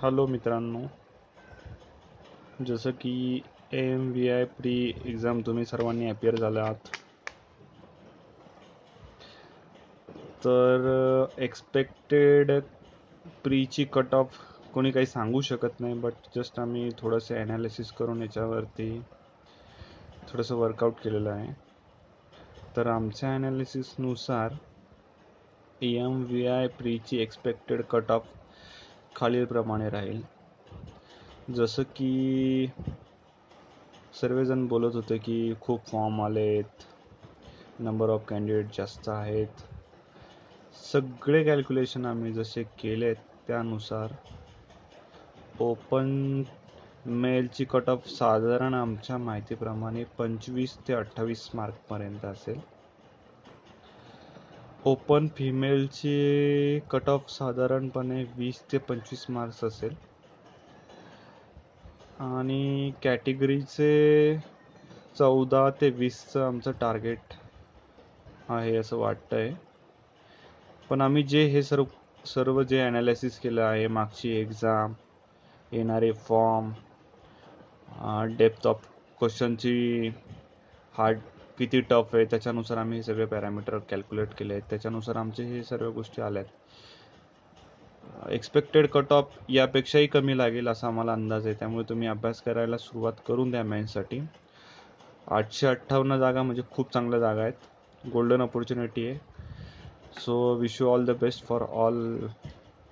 Hello मित्रांनो, जसं की AMVI प्री एक्झाम तुम्ही सर्वांनी अपियर झाला आहात, तर एक्सपेक्टेड प्रीची कट ऑफ कोणी काही सांगू शकत नाही. बट जस्ट आम्ही थोडंसं ॲनालिसिस करून याच्यावरती थोडंसं वर्कआउट केलेलं आहे. तर आमच्या ॲनालिसिसनुसार AMVI प्रीची एक्सपेक्टेड कट ऑफ खालीलप्रमाणे राहील. जसं की सर्वजण बोलत होते की खूप फॉर्म आलेत, नंबर ऑफ कॅन्डिडेट जास्त आहेत. सगळे कॅल्क्युलेशन आम्ही जसे केलेत त्यानुसार ओपन मेलची कट ऑफ साधारण आमच्या माहितीप्रमाणे 25 ते 28 मार्कपर्यंत असेल. ओपन फिमेलची कट ऑफ साधारणपणे 20 ते 25 मार्क्स असेल आणि कॅटेगरीचे 14 ते 20चं आमचं टार्गेट आहे असं वाटतंय. पण आम्ही जे हे सर्व जे ॲनालिसिस केलं आहे, मागची एक्झाम, येणारे फॉर्म, डेप्थ ऑफ क्वेश्चनची हार्ड किती टफ आहे, त्याच्यानुसार आम्ही हे सगळे पॅरामीटर कॅल्क्युलेट केले आहेत. त्याच्यानुसार आमचे हे सर्व गोष्टी आल्यात. एक्सपेक्टेड कट ऑफ यापेक्षाही कमी लागेल असा आम्हाला अंदाज आहे. त्यामुळे तुम्ही अभ्यास करायला सुरुवात करून द्या. मेन्ससाठी 858 जागा म्हणजे खूप चांगल्या जागा आहेत. गोल्डन ऑपॉर्च्युनिटी आहे. So wish you all the best for all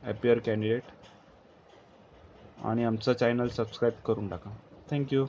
appear candidate आणि आमचा चॅनल सबस्क्राईब करून टाका. थँक्यू.